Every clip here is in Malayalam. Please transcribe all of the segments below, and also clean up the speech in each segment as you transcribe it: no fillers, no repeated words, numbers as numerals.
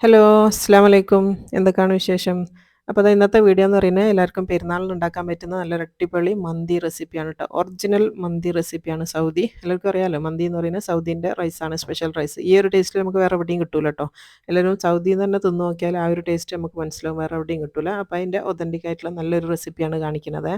ഹലോ, അസ്സലാമു അലൈക്കും. എന്തൊക്കെയാണ് വിശേഷം? അപ്പോൾ ദാ ഇന്നത്തെ വീഡിയോ എന്ന് പറയുന്നത് എല്ലാവർക്കും പെരുന്നാളിന് ഉണ്ടാക്കാൻ പറ്റുന്ന നല്ലൊരു അടിപൊളി മന്തി റെസിപ്പിയാണ് ട്ടോ. ഒറിജിനൽ മന്തി റെസിപ്പിയാണ് സൗദി. എല്ലാവർക്കും അറിയാലോ മന്തി എന്ന് പറയുന്നത് സൗദീൻ്റെ റൈസാണ്, സ്പെഷ്യൽ റൈസ്. ഈ ഒരു ടേസ്റ്റ് നമുക്ക് വേറെ എവിടെയും കിട്ടൂല ട്ടോ. എല്ലാവരും സൗദിയിൽ നിന്ന് തന്നെ തിന്ന് നോക്കിയാൽ ആ ഒരു ടേസ്റ്റ് നമുക്ക് മനസ്സിലാവും, വേറെ എവിടെയും കിട്ടൂല. അപ്പോൾ അതിൻ്റെ ഒതൻറ്റിക് ആയിട്ടുള്ള നല്ലൊരു റെസിപ്പിയാണ് കാണിക്കുന്നത്.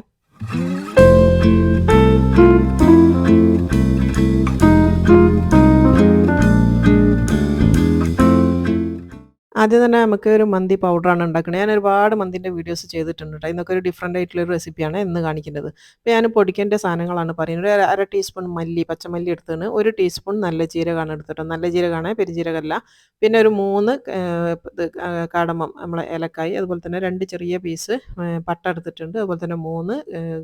ആദ്യം തന്നെ നമുക്ക് ഒരു മന്തി പൗഡറാണ് ഉണ്ടാക്കണത്. ഞാൻ ഒരുപാട് മന്തിൻ്റെ വീഡിയോസ് ചെയ്തിട്ടുണ്ട് ട്ടോ. ഇന്നൊക്കെ ഒരു ഡിഫറൻ്റ് ആയിട്ടുള്ളൊരു റെസിപ്പിയാണ് ഇന്ന് കാണിക്കുന്നത്. അപ്പോൾ ഞാൻ പൊടിക്കേണ്ട സാധനങ്ങളാണ് പറയുന്നത്. ഒരു അര ടീസ്പൂൺ മല്ലി, പച്ചമല്ലി എടുത്തതിന് 1 ടീസ്പൂൺ നല്ല ജീരകമാണ് എടുത്തിട്ട്. നല്ല ജീരകമാണ്, പെരുംജീരകമല്ല. പിന്നെ ഒരു 3 കാടമം, നമ്മളെ ഏലക്കായി, അതുപോലെ തന്നെ 2 ചെറിയ പീസ് പട്ട എടുത്തിട്ടുണ്ട്. അതുപോലെ തന്നെ 3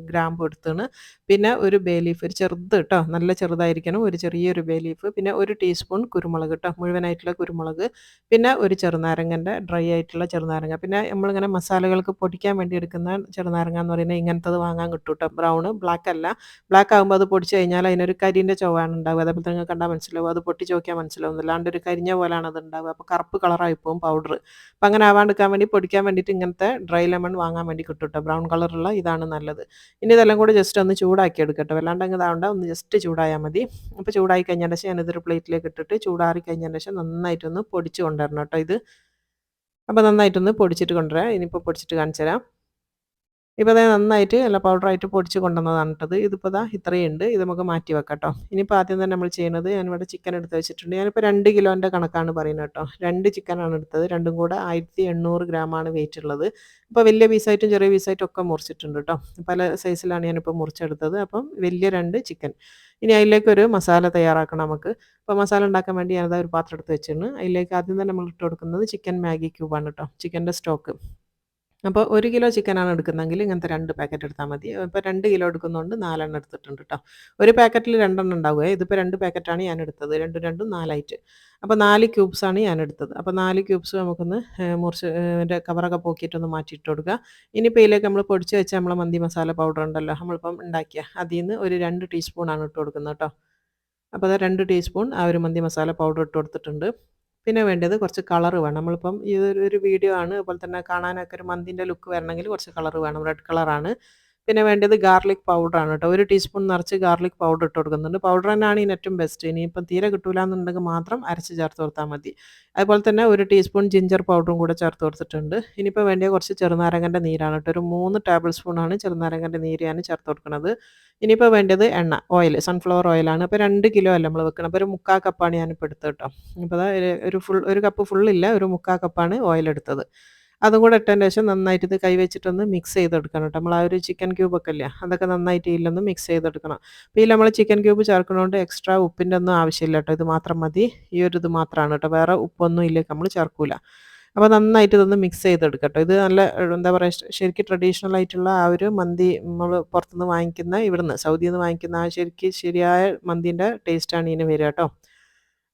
ഗ്രാമ്പു എടുത്താണ്. പിന്നെ ഒരു ബേ ലീഫ്, ഒരു ചെറുത് ട്ടോ, നല്ല ചെറുതായിരിക്കണം. ഒരു ചെറിയൊരു ബേ ലീഫ്. പിന്നെ 1 ടീസ്പൂൺ കുരുമുളക് ട്ടോ, മുഴുവനായിട്ടുള്ള കുരുമുളക്. പിന്നെ ഒരു ചെറുനാരങ്ങൻ്റെ ഡ്രൈ ആയിട്ടുള്ള ചെറുനാരങ്ങ. പിന്നെ നമ്മളിങ്ങനെ മസാലകൾക്ക് പൊടിക്കാൻ വേണ്ടി എടുക്കുന്ന ചെറുനാരങ്ങ എന്ന് പറയുന്നത് ഇങ്ങനത്തത് വാങ്ങാൻ കിട്ടും ട്ടോ. ബ്രൗണ്, ബ്ലാക്ക് അല്ല. ബ്ലാക്ക് ആകുമ്പോൾ അത് പൊടിച്ച് കഴിഞ്ഞാൽ അതിനൊരു കരിൻ്റെ ചൊവയാണ് ഉണ്ടാവുക. അതേപോലെ തന്നെ നിങ്ങൾക്ക് കണ്ടാൽ മനസ്സിലാവും. അത് പൊട്ടിച്ച് നോക്കിയാൽ മനസ്സിലാവും. അല്ലാണ്ട് ഒരു കരിഞ്ഞ പോലെയാണ് അത് ഉണ്ടാവുക. അപ്പോൾ കറുപ്പ് കളറായി പോകും പൗഡർ. അപ്പോൾ അങ്ങനെ ആവാണ്ടിരിക്കാൻ വേണ്ടി പൊടിക്കാൻ വേണ്ടിയിട്ട് ഇങ്ങനത്തെ ഡ്രൈ ലെമൺ വാങ്ങാൻ വേണ്ടി കിട്ടും ട്ടോ. ബ്രൗൺ കളറുള്ള ഇതാണ് നല്ലത്. ഇനി ഇതെല്ലാം കൂടി ജസ്റ്റ് ഒന്ന് ചൂടാക്കി എടുക്കട്ടെ. വല്ലാണ്ട് അങ്ങ് ഇതാവണ്ട, ഒന്ന് ജസ്റ്റ് ചൂടായാൽ മതി. അപ്പോൾ ചൂടായി കഴിഞ്ഞതിന് ശേഷം ഞാനിതൊരു പ്ലേറ്റിലേക്ക് ഇട്ടിട്ട് ചൂടാറി കഴിഞ്ഞതിന് ശേഷം നന്നായിട്ടൊന്ന് പൊടിച്ച് കൊണ്ടുവരണം കേട്ടോ ഇത്. അപ്പോൾ നന്നായിട്ടൊന്ന് പൊടിച്ചിട്ട് കൊണ്ടുവരാം. ഇനിയിപ്പോൾ പൊടിച്ചിട്ട് കാണിച്ചു തരാം. ഇപ്പോൾ ദേ നന്നായിട്ട് നല്ല പൗഡറായിട്ട് പൊടിച്ച് കൊണ്ടുവന്നതാണ് ട്ടത്. ഇതിപ്പോൾ ദാ ഇത്രയുണ്ട്. ഇത് നമുക്ക് മാറ്റി വെക്കാം ട്ടോ. ഇനിയിപ്പോൾ ആദ്യം തന്നെ നമ്മൾ ചെയ്യുന്നത്, ഞാനിവിടെ ചിക്കൻ എടുത്ത് വെച്ചിട്ടുണ്ട്. ഞാനിപ്പോൾ 2 കിലോൻ്റെ കണക്കാണ് പറയുന്നത് കേട്ടോ. 2 ചിക്കനാണ് എടുത്തത്. രണ്ടും കൂടെ 1800 ഗ്രാമാണ് വെയിറ്റ് ഉള്ളത്. അപ്പോൾ വലിയ പീസായിട്ടും ചെറിയ പീസായിട്ടും ഒക്കെ മുറിച്ചിട്ടുണ്ട് കേട്ടോ. പല സൈസിലാണ് ഞാനിപ്പോൾ മുറിച്ചെടുത്തത്. അപ്പം വലിയ 2 ചിക്കൻ. ഇനി അതിലേക്കൊരു മസാല തയ്യാറാക്കണം നമുക്ക്. അപ്പോൾ മസാല ഉണ്ടാക്കാൻ വേണ്ടി ഞാനതാ ഒരു പാത്രം എടുത്ത് വെച്ചിട്ടുണ്ട്. അതിലേക്ക് ആദ്യം തന്നെ നമ്മൾ ഇട്ട് കൊടുക്കുന്നത് ചിക്കൻ മാഗി ക്യൂബാണ് കേട്ടോ. ചിക്കൻ്റെ സ്റ്റോക്ക്. അപ്പോൾ 1 കിലോ ചിക്കനാണ് എടുക്കുന്നതെങ്കിൽ ഇങ്ങനത്തെ 2 പാക്കറ്റ് എടുത്താൽ മതി. ഇപ്പോൾ 2 കിലോ എടുക്കുന്നതുകൊണ്ട് 4 എണ്ണം എടുത്തിട്ടുണ്ട് ട്ടോ. ഒരു പാക്കറ്റിൽ 2 എണ്ണം ഉണ്ടാവുകയെ. ഇതിപ്പോൾ 2 പാക്കറ്റാണ് ഞാൻ എടുത്തത്. രണ്ടും രണ്ടും 4 ആയിട്ട്. അപ്പോൾ 4 ക്യൂബ്സാണ് ഞാൻ എടുത്തത്. അപ്പോൾ 4 ക്യൂബ്സ് നമുക്കൊന്ന് മുറിച്ച് അതിൻ്റെ കവറൊക്കെ പോക്കിയിട്ടൊന്ന് മാറ്റിയിട്ട് കൊടുക്കുക. ഇനിയിപ്പോൾ ഇതിലേക്ക് നമ്മൾ പൊടിച്ച് വെച്ച നമ്മളെ മന്തി മസാല പൗഡർ ഉണ്ടല്ലോ, നമ്മളിപ്പം ഉണ്ടാക്കിയ അതിൽ നിന്ന് ഒരു 2 ടീസ്പൂണാണ് ഇട്ട് കൊടുക്കുന്നത് കേട്ടോ. അപ്പോൾ അത് 2 ടീസ്പൂൺ ആ ഒരു മന്തി മസാല പൗഡർ ഇട്ട് കൊടുത്തിട്ടുണ്ട്. പിന്നെ വേണ്ടത് കുറച്ച് കളർ വേണം. നമ്മളിപ്പം ഇതൊരു വീഡിയോ ആണ്. അതുപോലെ തന്നെ കാണാനൊക്കെ ഒരു മന്തിൻ്റെ ലുക്ക് വരണമെങ്കിൽ കുറച്ച് കളർ വേണം. റെഡ് കളറാണ്. പിന്നെ വേണ്ടത് ഗാർലിക് പൗഡറാണ് കേട്ടോ. 1 ടീസ്പൂൺ നിറച്ച് ഗാർലിക് പൗഡർ ഇട്ട് കൊടുക്കുന്നുണ്ട്. പൗഡർ തന്നെയാണ് ഇതിന് ഏറ്റവും ബെസ്റ്റ്. ഇനിയിപ്പം തീരെ കിട്ടൂലാന്നുണ്ടെങ്കിൽ മാത്രം അരച്ച് ചേർത്ത് കൊടുത്താൽ മതി. അതുപോലെ തന്നെ 1 ടീസ്പൂൺ ജിഞ്ചർ പൗഡറും കൂടെ ചേർത്ത് കൊടുത്തിട്ടുണ്ട്. ഇനിയിപ്പോൾ വേണ്ടിയത് കുറച്ച് ചെറുനാരങ്ങൻ്റെ നീരാണ് കേട്ടോ. ഒരു 3 ടേബിൾ സ്പൂണാണ് ചെറുനാരങ്ങൻ്റെ നീര് ഞാൻ ചേർത്ത് കൊടുക്കുന്നത്. ഇനിയിപ്പോൾ വേണ്ടത് എണ്ണ, ഓയിൽ, സൺഫ്ലവർ ഓയിലാണ്. അപ്പോൾ 2 കിലോ അല്ല നമ്മൾ വെക്കണം. അപ്പോൾ ഒരു 3/4 കപ്പാണ് ഞാനിപ്പോൾ എടുത്തത് കേട്ടോ. അപ്പോൾ ദാ ഒരു കപ്പ് ഫുള്ളില്ല, ഒരു 3/4 കപ്പാണ് ഓയിൽ എടുത്തത്. അതും കൂടെ ഇട്ടതിന് ശേഷം നന്നായിട്ട് ഇത് കൈ വെച്ചിട്ടൊന്ന് മിക്സ് ചെയ്തെടുക്കണം കേട്ടോ. നമ്മൾ ആ ഒരു ചിക്കൻ ക്യൂബൊക്കെ ഇല്ലേ, അതൊക്കെ നന്നായിട്ട് ഇതിലൊന്ന് മിക്സ് ചെയ്തെടുക്കണം. അപ്പോൾ ഇതിൽ നമ്മൾ ചിക്കൻ ക്യൂബ് ചേർക്കുന്നതുകൊണ്ട് എക്സ്ട്രാ ഉപ്പിൻ്റെ ഒന്നും ആവശ്യമില്ല കേട്ടോ. ഇത് മാത്രം മതി. ഈ ഒരു ഇത് മാത്രമാണ് കേട്ടോ. വേറെ ഉപ്പൊന്നും ഇതിലേക്ക് നമ്മൾ ചേർക്കൂല. അപ്പോൾ നന്നായിട്ട് ഇതൊന്ന് മിക്സ് ചെയ്തെടുക്കാം ട്ടോ. ഇത് നല്ല എന്താ പറയുക, ശരിക്കും ട്രഡീഷണൽ ആയിട്ടുള്ള ആ ഒരു മന്തി നമ്മൾ പുറത്തുനിന്ന് വാങ്ങിക്കുന്ന, ഇവിടുന്ന് സൗദിയിൽ നിന്ന് വാങ്ങിക്കുന്ന ആ ശരിയായ മന്തീൻ്റെ ടേസ്റ്റാണ് ഇതിന് വരിക കേട്ടോ.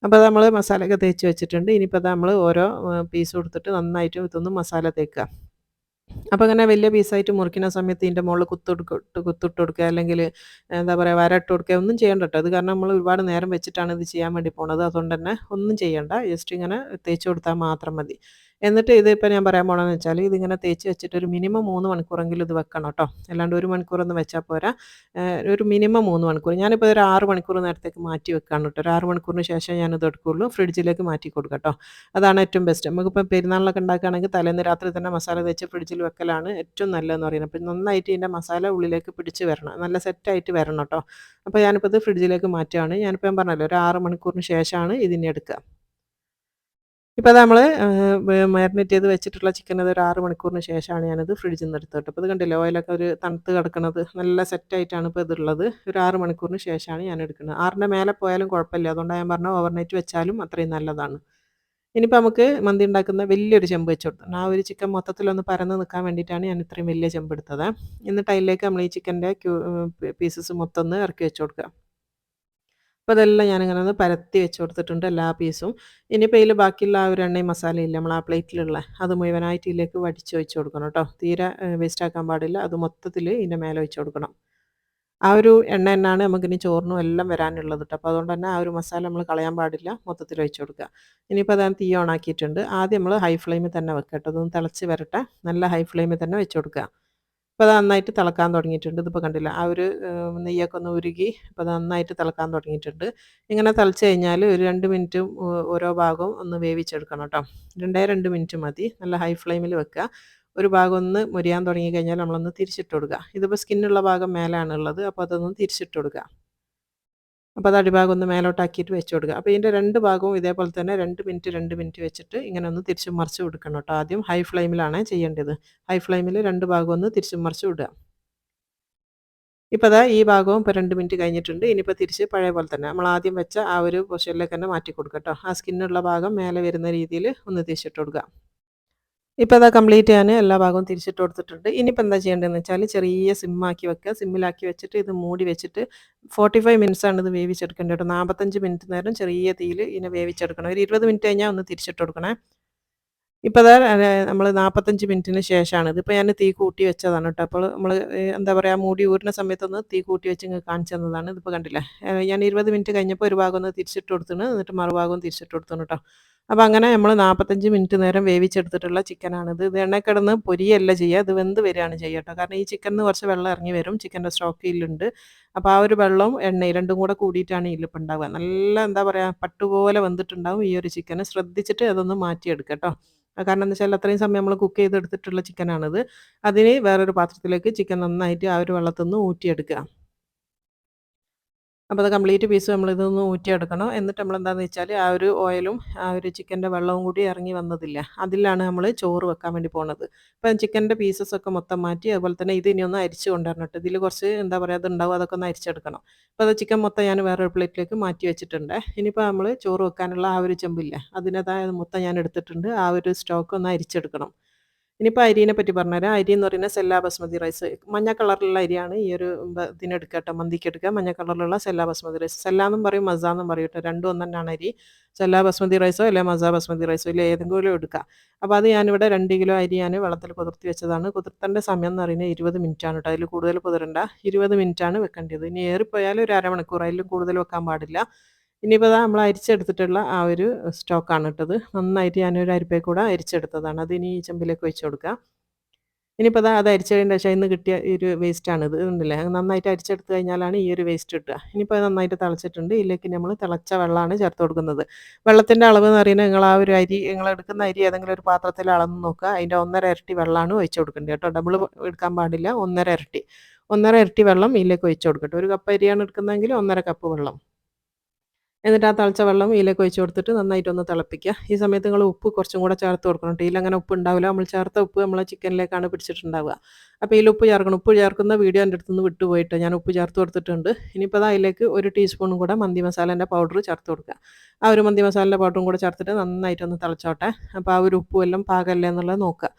അപ്പോൾ നമ്മൾ മസാലയൊക്കെ തേച്ച് വെച്ചിട്ടുണ്ട്. ഇനിയിപ്പോൾ നമ്മൾ ഓരോ പീസ് കൊടുത്തിട്ട് നന്നായിട്ട് ഇതൊന്ന് മസാല തേക്കുക. അപ്പോൾ അങ്ങനെ വലിയ പീസായിട്ട് മുറിക്കുന്ന സമയത്ത് ഇതിൻ്റെ മുകളിൽ കുത്തിട്ട് കൊടുക്കുക, അല്ലെങ്കിൽ എന്താ പറയുക, വര ഇട്ട് കൊടുക്കുക, ഒന്നും ചെയ്യണ്ട കേട്ടോ. അത് കാരണം നമ്മൾ ഒരുപാട് നേരം വെച്ചിട്ടാണ് ഇത് ചെയ്യാൻ വേണ്ടി പോണത്. അതുകൊണ്ട് തന്നെ ഒന്നും ചെയ്യണ്ട. ജസ്റ്റ് ഇങ്ങനെ തേച്ച് കൊടുത്താൽ മാത്രം മതി. എന്നിട്ട് ഇതിപ്പോൾ ഞാൻ പറയാൻ പോണെന്ന് വെച്ചാൽ, ഇതിങ്ങനെ തേച്ച് വെച്ചിട്ട് ഒരു മിനിമം 3 മണിക്കൂറെങ്കിലും ഇത് വെക്കണം കേട്ടോ. അല്ലാണ്ട് 1 മണിക്കൂറൊന്നും വെച്ചാൽ പോരാ. ഒരു മിനിമം 3 മണിക്കൂർ. ഞാനിപ്പോൾ ഒരു 6 മണിക്കൂർ നേരത്തേക്ക് മാറ്റി വെക്കാണ് കേട്ടോ. ഒരു 6 മണിക്കൂറിന് ശേഷം ഞാനിത് എടുക്കുകയുള്ളൂ. ഫ്രിഡ്ജിലേക്ക് മാറ്റി കൊടുക്കാം കേട്ടോ. അതാണ് ഏറ്റവും ബെസ്റ്റ്. നമുക്കിപ്പോൾ പെരുന്നാളിനൊക്കെ ഉണ്ടാക്കുകയാണെങ്കിൽ തലേന്ന് രാത്രി തന്നെ മസാല തേച്ച് ഫ്രിഡ്ജിൽ വെക്കലാണ് ഏറ്റവും നല്ലതെന്ന് പറയുന്നത്. അപ്പം നന്നായിട്ട് ഇതിൻ്റെ മസാല ഉള്ളിലേക്ക് പിടിച്ച് വരണം. നല്ല സെറ്റായിട്ട് വരണം കേട്ടോ. അപ്പോൾ ഞാനിപ്പോൾ ഇത് ഫ്രിഡ്ജിലേക്ക് മാറ്റുകയാണ്. ഞാനിപ്പോൾ ഞാൻ പറഞ്ഞല്ലോ, ഒരു 6 മണിക്കൂറിന് ശേഷമാണ് ഇതിനെ എടുക്കുക. ഇപ്പോൾ അത് നമ്മൾ മാരിനേറ്റ് ചെയ്ത് വെച്ചിട്ടുള്ള ചിക്കൻ അത് ഒരു 6 മണിക്കൂറിന് ശേഷമാണ് ഞാനത് ഫ്രിഡ്ജിൽ നിന്ന് എടുത്തത് കേട്ടോ. അപ്പോൾ ഇത് കണ്ടില്ലേ, ഓയിലൊക്കെ ഒരു തണുത്ത് കിടക്കുന്നത് നല്ല സെറ്റായിട്ടാണ് ഇപ്പോൾ ഇതുള്ളത്. ഒരു 6 മണിക്കൂറിന് ശേഷമാണ് ഞാൻ എടുക്കുന്നത്. 6ൻ്റെ മേലെ പോയാലും കുഴപ്പമില്ല. അതുകൊണ്ടാണ് ഞാൻ പറഞ്ഞത് ഓവർനൈറ്റ് വെച്ചാലും അത്രയും നല്ലതാണ്. ഇനിയിപ്പോൾ നമുക്ക് മന്തി ഉണ്ടാക്കുന്ന വലിയൊരു ചെമ്പ് വെച്ച് കൊടുക്കണം. ആ ഒരു ചിക്കൻ മൊത്തത്തിലൊന്ന് പരന്ന് നിൽക്കാൻ വേണ്ടിയിട്ടാണ് ഞാൻ ഇത്രയും വലിയ ചെമ്പ് എടുത്തത്. എന്നിട്ട് അതിലേക്ക് നമ്മൾ ഈ ചിക്കൻ്റെ പീസസ് മൊത്തം ഒന്ന് ഇറക്കി വെച്ച് കൊടുക്കുക. അപ്പോൾ അതെല്ലാം ഞാനിങ്ങനെ ഒന്ന് പരത്തി വെച്ച് കൊടുത്തിട്ടുണ്ട്, എല്ലാ പീസും. ഇനിയിപ്പോൾ ഇതിൽ ബാക്കിയുള്ള ആ ഒരു എണ്ണയും മസാലയില്ല നമ്മൾ ആ പ്ലേറ്റിലുള്ള, അത് മുഴുവനായിട്ട് ഇതിലേക്ക് വടിച്ച് ഒഴിച്ച് കൊടുക്കണം കേട്ടോ. തീരെ വേസ്റ്റ് ആക്കാൻ പാടില്ല. അത് മൊത്തത്തിൽ ഇതിൻ്റെ മേലെ ഒഴിച്ച് കൊടുക്കണം. ആ ഒരു എണ്ണ തന്നെയാണ് നമുക്കിനി ചോറിനും എല്ലാം വരാനുള്ളത് ട്ടോ. അപ്പോൾ അതുകൊണ്ട് തന്നെ ആ ഒരു മസാല നമ്മൾ കളയാൻ പാടില്ല. മൊത്തത്തിൽ ഒഴിച്ച് കൊടുക്കുക. ഇനിയിപ്പോൾ അതാ തീ ഓൺ ആക്കിയിട്ടുണ്ട്. ആദ്യം നമ്മൾ ഹൈ ഫ്ലെയിമിൽ തന്നെ വെക്കുക ട്ടോ. ഇതൊന്ന് തിളച്ച് വരട്ടെ. നല്ല ഹൈ ഫ്ലെയിമിൽ തന്നെ വെച്ച് കൊടുക്കുക. ഇപ്പോൾ അത് നന്നായിട്ട് തിളക്കാൻ തുടങ്ങിയിട്ടുണ്ട്. ഇതിപ്പോൾ കണ്ടില്ല ആ ഒരു നെയ്യൊക്കെ ഒന്ന് ഉരുകി ഇപ്പോൾ അത് നന്നായിട്ട് തിളക്കാൻ തുടങ്ങിയിട്ടുണ്ട്. ഇങ്ങനെ തിളച്ച് കഴിഞ്ഞാൽ ഒരു 2 മിനിറ്റ് ഓരോ ഭാഗവും ഒന്ന് വേവിച്ചെടുക്കണം കേട്ടോ. 2 മിനിറ്റ് മതി. നല്ല ഹൈ ഫ്ലെയിമിൽ വെക്കുക. ഒരു ഭാഗം ഒന്ന് മൊരിയാൻ തുടങ്ങി കഴിഞ്ഞാൽ നമ്മളൊന്ന് തിരിച്ചിട്ട് കൊടുക്കുക. ഇതിപ്പോൾ സ്കിന്നുള്ള ഭാഗം മേലാണുള്ളത്. അപ്പോൾ അതൊന്ന് തിരിച്ചിട്ട് കൊടുക്കുക. അപ്പോൾ അത് അടിഭാഗം ഒന്ന് മേലോട്ടാക്കിയിട്ട് വെച്ച് കൊടുക്കുക. അപ്പോൾ ഇതിൻ്റെ 2 ഭാഗവും ഇതേപോലെ തന്നെ 2 മിനിറ്റ് വെച്ചിട്ട് ഇങ്ങനെ ഒന്ന് തിരിച്ചും മറിച്ചും കൊടുക്കണം കേട്ടോ. ആദ്യം ഹൈ ഫ്ലെയിമിലാണ് ചെയ്യേണ്ടത്. ഹൈ ഫ്ലെയിമിൽ 2 ഭാഗവും ഒന്ന് തിരിച്ചും മറിച്ചും ഇടുക. ഇപ്പോൾ ദാ ഈ ഭാഗവും ഇപ്പോൾ 2 മിനിറ്റ് കഴിഞ്ഞിട്ടുണ്ട്. ഇനിയിപ്പോൾ തിരിച്ച് പഴയ പോലെ തന്നെ നമ്മൾ ആദ്യം വെച്ച ആ ഒരു പൊസിഷനിലേക്ക് തന്നെ മാറ്റി കൊടുക്കുക കേട്ടോ. ആ സ്കിന്നുള്ള ഭാഗം മേലെ വരുന്ന രീതിയിൽ ഒന്ന് തിരിച്ചിട്ട് കൊടുക്കുക. ഇപ്പോൾ അതാ കംപ്ലീറ്റ് ഞാൻ എല്ലാ ഭാഗവും തിരിച്ചിട്ട് കൊടുത്തിട്ടുണ്ട്. ഇനിയിപ്പോൾ എന്താ ചെയ്യേണ്ടതെന്ന് വെച്ചാൽ ചെറിയ സിമ്മാക്കി വെക്കുക. സിമ്മിലാക്കി വെച്ചിട്ട് ഇത് മൂടി വെച്ചിട്ട് 45 മിനിറ്റ്സാണ് ഇത് വേവിച്ചെടുക്കേണ്ടത് കേട്ടോ. 45 മിനിറ്റ് നേരം ചെറിയ തീയിൽ ഇതിനെ വേവിച്ചെടുക്കണം. ഒരു 20 മിനിറ്റ് കഴിഞ്ഞാൽ ഒന്ന് തിരിച്ചിട്ട് കൊടുക്കണേ. ഇപ്പോൾ ദാ നമ്മൾ 45 മിനിറ്റിന് ശേഷമാണ് ഇതിപ്പോൾ ഞാൻ തീ കൂട്ടി വെച്ചതാണ് കേട്ടോ. അപ്പോൾ നമ്മൾ എന്താ പറയുക മൂടി ഊരുന്ന സമയത്തൊന്ന് തീ കൂട്ടി വെച്ച് ഇങ്ങ് കാണിച്ചു തന്നതാണ്. ഇതിപ്പോൾ കണ്ടില്ലേ ഞാൻ 20 മിനിറ്റ് കഴിഞ്ഞപ്പോൾ ഒരു ഭാഗം ഒന്ന് തിരിച്ചിട്ട് കൊടുത്തിന് എന്നിട്ട് മറുഭാഗവും തിരിച്ചിട്ട് കൊടുത്തു കേട്ടോ. അപ്പോൾ അങ്ങനെ നമ്മൾ 45 മിനിറ്റ് നേരം വേവിച്ചെടുത്തിട്ടുള്ള ചിക്കനാണിത്. ഇത് എണ്ണയിൽ കിടന്ന് പൊരിയല്ല ചെയ്യുക. ഇത് വെന്ത് വരികയാണ് ചെയ്യുക കേട്ടോ. കാരണം ഈ ചിക്കനിൽ കുറച്ച് വെള്ളം ഇറങ്ങി വരും. ചിക്കൻ്റെ സ്റ്റോക്ക് ഇതിലുണ്ട്. അപ്പോൾ ആ ഒരു വെള്ളവും എണ്ണയും രണ്ടും കൂടെ കൂടിയിട്ടാണ് ഇതിലിപ്പോൾ ഉണ്ടാവുക. നല്ല എന്താ പറയുക പട്ടുപോലെ വെന്തിട്ടുണ്ടാവും ഈ ഒരു ചിക്കന്. ശ്രദ്ധിച്ചിട്ട് അതൊന്ന് മാറ്റിയെടുക്കുക കേട്ടോ. കാരണം എന്താ വെച്ചാൽ അത്രയും സമയം നമ്മൾ കുക്ക് ചെയ്തെടുത്തിട്ടുള്ള ചിക്കനാണിത്. അതിന് വേറൊരു പാത്രത്തിലേക്ക് ചിക്കൻ നന്നായിട്ട് ആ ഒരു വെള്ളത്തിൽ നിന്ന് ഊറ്റിയെടുക്കുക. അപ്പോൾ അത് കംപ്ലീറ്റ് പീസ് നമ്മളിതൊന്ന് ഊറ്റിയെടുക്കണം. എന്നിട്ട് നമ്മളെന്താണെന്ന് വെച്ചാൽ ആ ഒരു ഓയിലും ആ ഒരു ചിക്കൻ്റെ വെള്ളവും കൂടി ഇറങ്ങി വന്നതില്ലേ, അതിലാണ് നമ്മൾ ചോറ് വെക്കാൻ വേണ്ടി പോണത്. അപ്പം ചിക്കൻ്റെ പീസസൊക്കെ മൊത്തം മാറ്റി അതുപോലെ തന്നെ ഇത് ഇനി ഒന്ന് അരിച്ച് കൊണ്ടുവരണം ട്ടോ. ഇതിൽ കുറച്ച് എന്താ പറയുക ഇതുണ്ടാവും അതൊക്കെ ഒന്ന് അരിച്ചെടുക്കണം. അപ്പോൾ അത് ചിക്കൻ മൊത്തം ഞാൻ വേറൊരു പ്ലേറ്റിലേക്ക് മാറ്റി വെച്ചിട്ടുണ്ട്. ഇനിയിപ്പോൾ നമ്മൾ ചോറ് വെക്കാനുള്ള ആ ഒരു ചെമ്പില്ലേ അതിനകത്ത് മൊത്തം ഞാൻ എടുത്തിട്ടുണ്ട്. ആ ഒരു സ്റ്റോക്ക് ഒന്ന് അരിച്ചെടുക്കണം. ഇനിയിപ്പോൾ അരീനെ പറ്റി പറഞ്ഞുതരാം. അരി എന്ന് പറയുന്നത് സെല്ലാ ബസ്മതി റൈസ്. മഞ്ഞ കളറിലുള്ള അരിയാണ് ഈ ഒരു ഇതിനെടുക്കുക കേട്ടോ, മന്തിക്ക് എടുക്കുക. മഞ്ഞ കളറിലുള്ള സെല്ലാ ബസ്മതി റൈസ്. സെല്ല എന്നും പറയും മസ എന്നും പറയും കേട്ടോ. രണ്ടും ഒന്ന് തന്നെയാണ് അരി. സെല്ലാ ബസ്മതി റൈസോ അല്ലെ മസ ബസ്മതി റൈസോ ഇല്ല ഏതെങ്കിലും എടുക്കുക. അപ്പോൾ അത് ഞാനിവിടെ 2 കിലോ അരി ഞാൻ വെള്ളത്തിൽ കുതിർത്തി വെച്ചതാണ്. കുതിർത്തേണ്ട സമയം എന്ന് പറയുന്നത് 20 മിനിറ്റാണ് കേട്ടോ. അതിൽ കൂടുതൽ കുതിരണ്ട. 20 മിനിറ്റാണ് വെക്കേണ്ടത്. ഇനി ഏറിപ്പോയാൽ ഒരു അരമണിക്കൂർ അതിലും കൂടുതൽ വെക്കാൻ പാടില്ല. ഇനിയിപ്പോൾ ദാ നമ്മൾ അരിച്ചെടുത്തിട്ടുള്ള ആ ഒരു സ്റ്റോക്കാണ് ഇട്ടത്. നന്നായിട്ട് ഞാനൊരു അരിപ്പയിൽ കൂടെ അരിച്ചെടുത്തതാണ്. അതിനി ഈ ചെമ്പിലേക്ക് ഒഴിച്ച് കൊടുക്കുക. ഇനിയിപ്പോൾ ദാ അത് അരിച്ചതിൻ്റെ ശേഷം ഇന്ന് കിട്ടിയ ഈ ഒരു വേസ്റ്റാണിത്. ഇതുണ്ടല്ലേ നന്നായിട്ട് അരിച്ചെടുത്ത് കഴിഞ്ഞാലാണ് ഈ ഒരു വേസ്റ്റ് കിട്ടുക. ഇനിയിപ്പോൾ അത് നന്നായിട്ട് തിളച്ചിട്ടുണ്ട്. ഇതിലേക്ക് നമ്മൾ തിളച്ച വെള്ളമാണ് ചേർത്ത് കൊടുക്കുന്നത്. വെള്ളത്തിൻ്റെ അളവ് എന്ന് പറയുന്നത് നിങ്ങൾ ആ ഒരു അരി നിങ്ങൾ എടുക്കുന്ന അരി ഏതെങ്കിലും ഒരു പാത്രത്തിൽ അളന്ന് നോക്കുക. അതിൻ്റെ 1.5 ഇരട്ടി വെള്ളമാണ് ഒഴിച്ച് കൊടുക്കേണ്ടത് കേട്ടോ. ഡബിൾ എടുക്കാൻ പാടില്ല. 1.5 ഇരട്ടി. 1.5 ഇരട്ടി വെള്ളം ഇതിലേക്ക് ഒഴിച്ച് കൊടുക്കട്ടെ. ഒരു കപ്പ് അരിയാണ് എടുക്കുന്നതെങ്കിൽ 1.5 കപ്പ് വെള്ളം. എന്നിട്ട് ആ തിളച്ച വെള്ളം ഇതിലേക്ക് ഒഴിച്ച് കൊടുത്തിട്ട് നന്നായിട്ടൊന്ന് തിളപ്പിക്കുക. ഈ സമയത്ത് നിങ്ങൾ ഉപ്പ് കുറച്ചും കൂടെ ചേർത്ത് കൊടുക്കണം ട്ടോ. ഇതിലങ്ങനെ ഉപ്പ് ഉണ്ടാവില്ല. നമ്മൾ ചേർത്ത ഉപ്പ് നമ്മളെ ചിക്കനിലേക്കാണ് പിടിച്ചിട്ടുണ്ടാവുക. അപ്പോൾ ഇതിൽ ഉപ്പ് ചേർക്കണം. ഉപ്പ് ചേർക്കുന്ന വീഡിയോ എൻ്റെ അടുത്ത് നിന്ന് വിട്ടുപോയിട്ട് ഞാൻ ഉപ്പ് ചേർത്ത് കൊടുത്തിട്ടുണ്ട്. ഇനിയിപ്പോൾ ദാ അതിലേക്ക് 1 ടീസ്പൂണും കൂടെ മന്തി മസാലേൻ്റെ പൗഡർ ചേർത്ത് കൊടുക്കുക. ആ ഒരു മന്തി മസാലേൻ്റെ പൗഡറും കൂടെ ചേർത്തിട്ട് നന്നായിട്ടൊന്ന് തിളച്ചോട്ടെ. അപ്പോൾ ആ ഒരു ഉപ്പും എല്ലാം പാകമല്ലേ എന്നുള്ളത് നോക്കുക.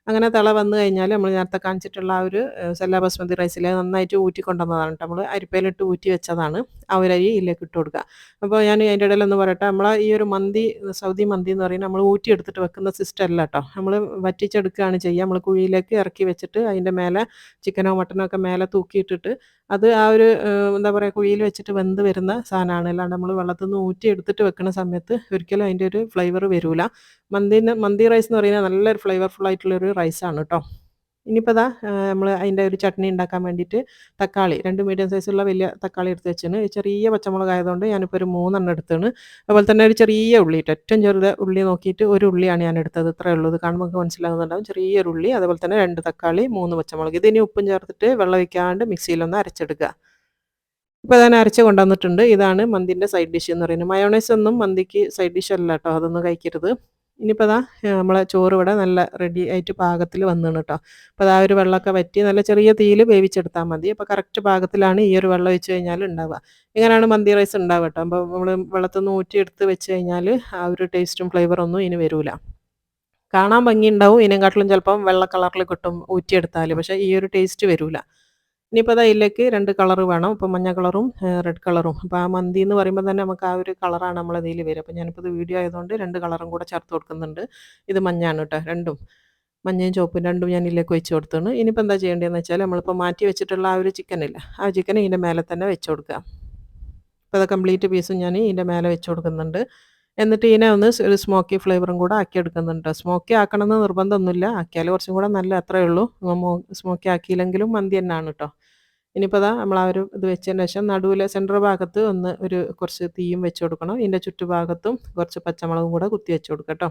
അങ്ങനെ തിള വന്ന് കഴിഞ്ഞാൽ നമ്മൾ നേരത്തെ കാണിച്ചിട്ടുള്ള ആ ഒരു സെല്ലാ ബസ്മതി റൈസിൽ നന്നായിട്ട് ഊറ്റിക്കൊണ്ടുവന്നതാണ് കേട്ടോ. നമ്മൾ അരിപ്പയിലിട്ട് ഊറ്റി വെച്ചതാണ്. ആ ഒരു അരി ഇതിലേക്ക് ഇട്ട് കൊടുക്കുക. അപ്പോൾ ഞാൻ അതിൻ്റെ ഇടയിലൊന്ന് പറയട്ടെ, നമ്മളെ ഈ ഒരു മന്തി സൗദി മന്തി എന്ന് പറയുന്നത് നമ്മൾ ഊറ്റിയെടുത്തിട്ട് വെക്കുന്ന സിസ്റ്റം അല്ല കേട്ടോ. നമ്മൾ വറ്റിച്ചെടുക്കുകയാണ് ചെയ്യുക. നമ്മൾ കുഴിയിലേക്ക് ഇറക്കി വെച്ചിട്ട് അതിൻ്റെ മേലെ ചിക്കനോ മട്ടനോ ഒക്കെ മേലെ തൂക്കിയിട്ടിട്ട് അത് ആ ഒരു എന്താ പറയുക കുഴിയിൽ വെച്ചിട്ട് വെന്ത് വരുന്ന സാധനമാണ്. അല്ലാണ്ട് നമ്മൾ വെള്ളത്തിൽ നിന്ന് ഊറ്റിയെടുത്തിട്ട് വെക്കുന്ന സമയത്ത് ഒരിക്കലും അതിൻ്റെ ഒരു ഫ്ലേവർ വരില്ല. മന്തി റൈസ് എന്ന് പറയുന്നത് നല്ലൊരു ഫ്ലേവർഫുൾ ആയിട്ടുള്ളൊരു റൈസാണ് കേട്ടോ. ഇനിയിപ്പോൾ ദാ നമ്മൾ അതിൻ്റെ ഒരു ചട്നി ഉണ്ടാക്കാൻ വേണ്ടിയിട്ട് തക്കാളി 2 മീഡിയം സൈസുള്ള വലിയ തക്കാളി എടുത്ത് വെച്ചിന്. ചെറിയ പച്ചമുളക് ആയതുകൊണ്ട് ഞാനിപ്പോൾ ഒരു 3 എണ്ണം എടുത്താണ്. അതുപോലെ തന്നെ ഒരു ചെറിയ ഉള്ളി ട്ടോ. ഏറ്റവും ചെറുത് ഉള്ളി നോക്കിയിട്ട് ഒരു ഉള്ളിയാണ് ഞാൻ എടുത്തത്. ഇത്രയേ ഉള്ളൂ. ഇത് കാണുമ്പോൾ നമുക്ക് മനസ്സിലാകുന്നുണ്ടാവും. ചെറിയൊരു ഉള്ളി അതുപോലെ തന്നെ 2 തക്കാളി 3 പച്ചമുളക്. ഇതിനി ഉപ്പും ചേർത്തിട്ട് വെള്ളം ഒഴിക്കാണ്ട് മിക്സിയിലൊന്ന് അരച്ചെടുക്കുക. ഇപ്പോൾ ഞാൻ അരച്ച് കൊണ്ടുവന്നിട്ടുണ്ട്. ഇതാണ് മന്തിൻ്റെ സൈഡ് ഡിഷ് എന്ന് പറയുന്നത്. മയോണൈസ് ഒന്നും മന്തിക്ക് സൈഡ് ഡിഷ് അല്ല കേട്ടോ. അതൊന്നും കഴിക്കരുത്. ഇനിയിപ്പോൾ ദാ നമ്മളെ ചോറ് ഇവിടെ നല്ല റെഡി ആയിട്ട് പാകത്തിൽ വന്നിണ് കേട്ടോ. അപ്പോൾ ആ ഒരു വെള്ളമൊക്കെ വറ്റി നല്ല ചെറിയ തീയിൽ വേവിച്ചെടുത്താൽ മതി. അപ്പോൾ കറക്റ്റ് പാകത്തിലാണ് ഈ ഒരു വെള്ളം ഒഴിച്ച് കഴിഞ്ഞാൽ ഉണ്ടാവുക. ഇങ്ങനെയാണ് മന്തി റൈസ് ഉണ്ടാവുക കേട്ടോ. അപ്പോൾ നമ്മൾ വെള്ളത്തിൽ നിന്ന് ഊറ്റിയെടുത്ത് വെച്ച് കഴിഞ്ഞാൽ ആ ഒരു ടേസ്റ്റും ഫ്ലേവറൊന്നും ഇനി വരില്ല. കാണാൻ ഭംഗിയുണ്ടാവും. ഇതിനെക്കാട്ടിലും ചിലപ്പം വെള്ള കളറിൽ കിട്ടും ഊറ്റിയെടുത്താൽ. പക്ഷേ ഈ ഒരു ടേസ്റ്റ് വരില്ല. ഇനിയിപ്പോൾ ദാ ഇതിലേക്ക് 2 കളർ വേണം. ഇപ്പോൾ മഞ്ഞ കളറും റെഡ് കളറും. അപ്പോൾ ആ മന്തി എന്ന് പറയുമ്പോൾ തന്നെ നമുക്ക് ആ ഒരു കളറാണ് നമ്മളെ ഇതിൽ വരിക. അപ്പോൾ ഞാനിപ്പോൾ ഇത് വീഡിയോ ആയതുകൊണ്ട് 2 കളറും കൂടെ ചേർത്ത് കൊടുക്കുന്നുണ്ട്. ഇത് മഞ്ഞയാണ് കേട്ടോ രണ്ടും. മഞ്ഞയും ചുവപ്പും രണ്ടും ഞാൻ ഇതിലേക്ക് ഒഴിച്ച് കൊടുത്താണ്. ഇനിയിപ്പോൾ എന്താ ചെയ്യേണ്ടതെന്ന് വെച്ചാൽ നമ്മളിപ്പോൾ മാറ്റി വെച്ചിട്ടുള്ള ആ ഒരു ചിക്കനില്ലേ, ആ ചിക്കൻ ഇതിൻ്റെ മേലെ തന്നെ വെച്ച് കൊടുക്കുക. അപ്പോൾ അത് കംപ്ലീറ്റ് പീസും ഞാൻ ഇതിൻ്റെ മേലെ വെച്ച് കൊടുക്കുന്നുണ്ട്. എന്നിട്ട് ഇതിനെ ഒന്ന് ഒരു സ്മോക്കി ഫ്ലേവറും കൂടെ ആക്കിയെടുക്കുന്നുണ്ട്. സ്മോക്കി ആക്കണമെന്ന് നിർബന്ധമൊന്നുമില്ല. ആക്കിയാൽ കുറച്ചും കൂടെ നല്ല അത്രയേ ഉള്ളൂ. സ്മോക്കി ആക്കിയില്ലെങ്കിലും മന്തി തന്നെയാണ് കേട്ടോ. ഇനിയിപ്പോൾ ദാ നമ്മൾ ആ ഒരു ഇത് വെച്ചതിന് ശേഷം നടുവിലെ സെൻറ്റർ ഭാഗത്ത് ഒന്ന് കുറച്ച് തീയും വെച്ച് കൊടുക്കണം. ഇതിൻ്റെ ചുറ്റുഭാഗത്തും കുറച്ച് പച്ചമുളകും കൂടെ കുത്തി വെച്ച് കൊടുക്കുക കേട്ടോ.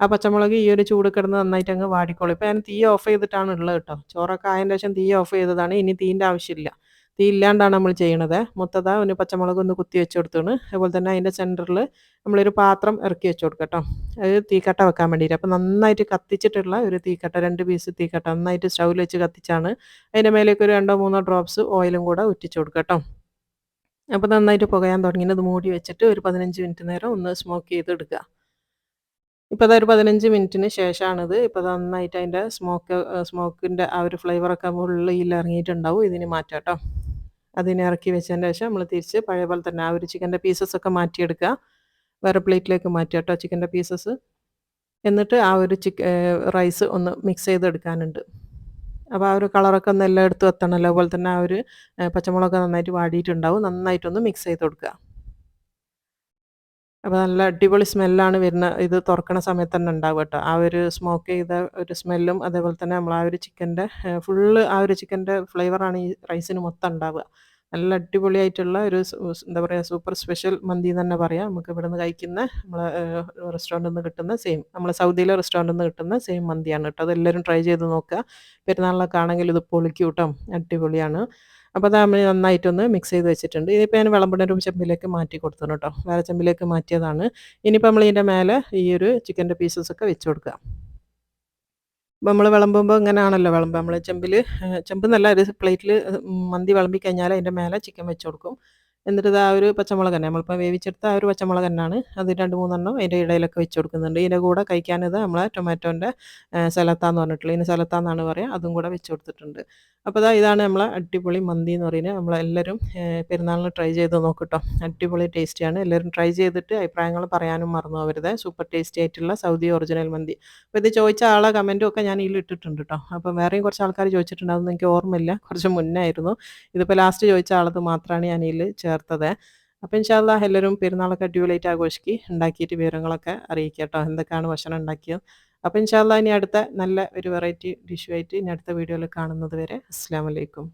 ആ പച്ചമുളക് ഈ ഒരു ചൂട് കിടന്ന് നന്നായിട്ട് അങ്ങ് വാടിക്കോളും. ഇപ്പോൾ ഞാൻ തീ ഓഫ് ചെയ്തിട്ടാണ് ഉള്ളത് കേട്ടോ. ചോറൊക്കെ ആയതിന് ശേഷം തീ ഓഫ് ചെയ്തതാണ്. ഇനി തീൻ്റെ ആവശ്യമില്ല. തീ ഇല്ലാണ്ടാണ് നമ്മൾ ചെയ്യണത്. മൊത്തതാ ഒന്ന് പച്ചമുളക് ഒന്ന് കുത്തി വെച്ച് കൊടുത്താണ്. അതുപോലെ തന്നെ അതിൻ്റെ സെൻറ്ററിൽ നമ്മളൊരു പാത്രം ഇറക്കി വെച്ച് കൊടുക്കുക കേട്ടോ. അത് തീക്കട്ട വെക്കാൻ വേണ്ടിയിട്ട്. അപ്പോൾ നന്നായിട്ട് കത്തിച്ചിട്ടുള്ള ഒരു തീക്കട്ട, 2 പീസ് തീക്കട്ട നന്നായിട്ട് സ്റ്റൗവിൽ വെച്ച് കത്തിച്ചാണ് അതിൻ്റെ മേലേക്ക് ഒരു 2 3 ഡ്രോപ്സ് ഓയിലും കൂടെ ഉറ്റിച്ച് കൊടുക്കുക കേട്ടോ. അപ്പോൾ നന്നായിട്ട് പുകയാൻ തുടങ്ങി. ഇത് മൂടി വെച്ചിട്ട് ഒരു 15 മിനിറ്റ് നേരം ഒന്ന് സ്മോക്ക് ചെയ്തെടുക്കുക. ഇപ്പോൾ അതൊരു 15 മിനിറ്റിന് ശേഷമാണിത്. ഇപ്പോൾ നന്നായിട്ട് അതിൻ്റെ സ്മോക്കിൻ്റെ ആ ഒരു ഫ്ലേവറൊക്കെ ഉള്ളിൽ ഇറങ്ങിയിട്ടുണ്ടാവും. ഇതിന് മാറ്റാം കേട്ടോ. അതിനെ ഇറക്കി വെച്ചതിന് ശേഷം നമ്മൾ തിരിച്ച് പഴയ പോലെ തന്നെ ആ ഒരു ചിക്കൻ്റെ പീസസൊക്കെ മാറ്റിയെടുക്കുക. വേറെ പ്ലേറ്റിലേക്ക് മാറ്റുക കേട്ടോ ചിക്കൻ്റെ പീസസ്. എന്നിട്ട് ആ ഒരു റൈസ് ഒന്ന് മിക്സ് ചെയ്തെടുക്കാനുണ്ട്. അപ്പോൾ ആ ഒരു കളറൊക്കെ ഒന്ന് എല്ലായിടത്തും എത്തണമല്ലോ. അതുപോലെ തന്നെ ആ ഒരു പച്ചമുളകൊക്കെ നന്നായിട്ട് വാടിയിട്ടുണ്ടാവും. നന്നായിട്ടൊന്ന് മിക്സ് ചെയ്ത് കൊടുക്കുക. അപ്പോൾ നല്ല അടിപൊളി സ്മെല്ലാണ് ഇത് തുറക്കണ സമയത്ത് തന്നെ ഉണ്ടാവുക കേട്ടോ. ആ ഒരു സ്മോക്ക് ചെയ്ത ഒരു സ്മെല്ലും അതേപോലെ തന്നെ നമ്മൾ ആ ഒരു ചിക്കൻ്റെ ഫുള്ള് ആ ഒരു ചിക്കൻ്റെ ഫ്ലേവറാണ് ഈ റൈസിന് മൊത്തം ഉണ്ടാവുക. നല്ല അടിപൊളിയായിട്ടുള്ള ഒരു എന്താ പറയുക, സൂപ്പർ സ്പെഷ്യൽ മന്തി എന്ന് തന്നെ പറയാം. നമുക്ക് ഇവിടെ നിന്ന് കഴിക്കുന്ന നമ്മളെ റെസ്റ്റോറൻറ്റിൽ നിന്ന് കിട്ടുന്ന സെയിം, നമ്മളെ സൗദിയിലെ റെസ്റ്റോറൻറ്റിൽ നിന്ന് കിട്ടുന്ന സെയിം മന്തിയാണ് കേട്ടോ. അതെല്ലാവരും ട്രൈ ചെയ്ത് നോക്കുക. പെരുന്നാളിനൊക്കെ ആണെങ്കിൽ ഇത് പൊളിക്കും കേട്ടോ. അടിപൊളിയാണ്. അപ്പോൾ അത് നമ്മൾ നന്നായിട്ടൊന്ന് മിക്സ് ചെയ്ത് വെച്ചിട്ടുണ്ട്. ഇതിപ്പോൾ ഞാൻ വിളമ്പുന്ന ഒരു ചെമ്പിലേക്ക് മാറ്റി കൊടുത്തു കേട്ടോ. വേറെ ചെമ്പിലേക്ക് മാറ്റിയതാണ്. ഇനിയിപ്പോൾ നമ്മൾ ഇതിൻ്റെ മേലെ ഈ ഒരു ചിക്കൻ്റെ പീസസൊക്കെ വെച്ച് കൊടുക്കുക. നമ്മൾ വിളമ്പുമ്പോൾ ഇങ്ങനെയാണല്ലോ വിളമ്പുക. നമ്മൾ ചെമ്പ് എന്നല്ല, ഒരു പ്ലേറ്റിൽ മന്തി വിളമ്പി കഴിഞ്ഞാൽ അതിൻ്റെ മേലെ ചിക്കൻ വെച്ച് കൊടുക്കും. എന്നിട്ട് ഇത് ആ ഒരു പച്ചമുളക് തന്നെ നമ്മളിപ്പോൾ വേവിച്ചെടുത്ത ആ ഒരു പച്ചമുളക് തന്നെയാണ് അത് 2 3 എണ്ണം അതിൻ്റെ ഇടയിലൊക്കെ വെച്ച് കൊടുക്കുന്നുണ്ട്. ഇതിൻ്റെ കൂടെ കഴിക്കാനിത് നമ്മളെ ടൊമാറ്റോൻ്റെ സലത്ത എന്ന് പറഞ്ഞിട്ടുള്ള, ഇതിന് സലത്ത എന്നാണ് പറയുക, അതും കൂടെ വെച്ച് കൊടുത്തിട്ടുണ്ട്. അപ്പോൾ ഇതാണ് നമ്മളെ അടിപൊളി മന്തി എന്ന് പറയുന്നത്. നമ്മളെല്ലാവരും പെരുന്നാളിന് ട്രൈ ചെയ്ത് നോക്കട്ടോ. അടിപൊളി ടേസ്റ്റിയാണ്. എല്ലാവരും ട്രൈ ചെയ്തിട്ട് അഭിപ്രായങ്ങൾ പറയാനും മറന്നു പോകരുത്. സൂപ്പർ ടേസ്റ്റി ആയിട്ടുള്ള സൗദി ഒറിജിനൽ മന്തി. അപ്പോൾ ഇത് ചോദിച്ച ആളെ കമൻറ്റും ഒക്കെ ഞാൻ ഇതിൽ ഇട്ടിട്ടുണ്ട് കേട്ടോ. അപ്പോൾ വേറെയും കുറച്ച് ആൾക്കാർ ചോദിച്ചിട്ടുണ്ട്, അതൊന്നും എനിക്ക് ഓർമ്മയില്ല, കുറച്ച് മുന്നേ ആയിരുന്നു. ഇതിപ്പോൾ ലാസ്റ്റ് ചോദിച്ച ആളത് മാത്രമാണ് ഞാൻ ഇതിൽ ചേർത്തത്. അപ്പോൾ ഇൻഷാ അല്ലാഹ് എല്ലാവരും പെരുന്നാളൊക്കെ അടിപൊളിയായിട്ട് ആഘോഷിക്കുക. ഉണ്ടാക്കിയിട്ട് വിവരങ്ങളൊക്കെ അറിയിക്കുക കേട്ടോ, എന്തൊക്കെയാണ് ഭക്ഷണം ഉണ്ടാക്കിയത്. അപ്പോൾ ഇൻഷാ അല്ലാഹ് ഇനി അടുത്ത നല്ല ഒരു വെറൈറ്റി ഡിഷുമായിട്ട് ഇനി അടുത്ത വീഡിയോയിൽ കാണുന്നത് വരെ അസ്സലാമു അലൈക്കും.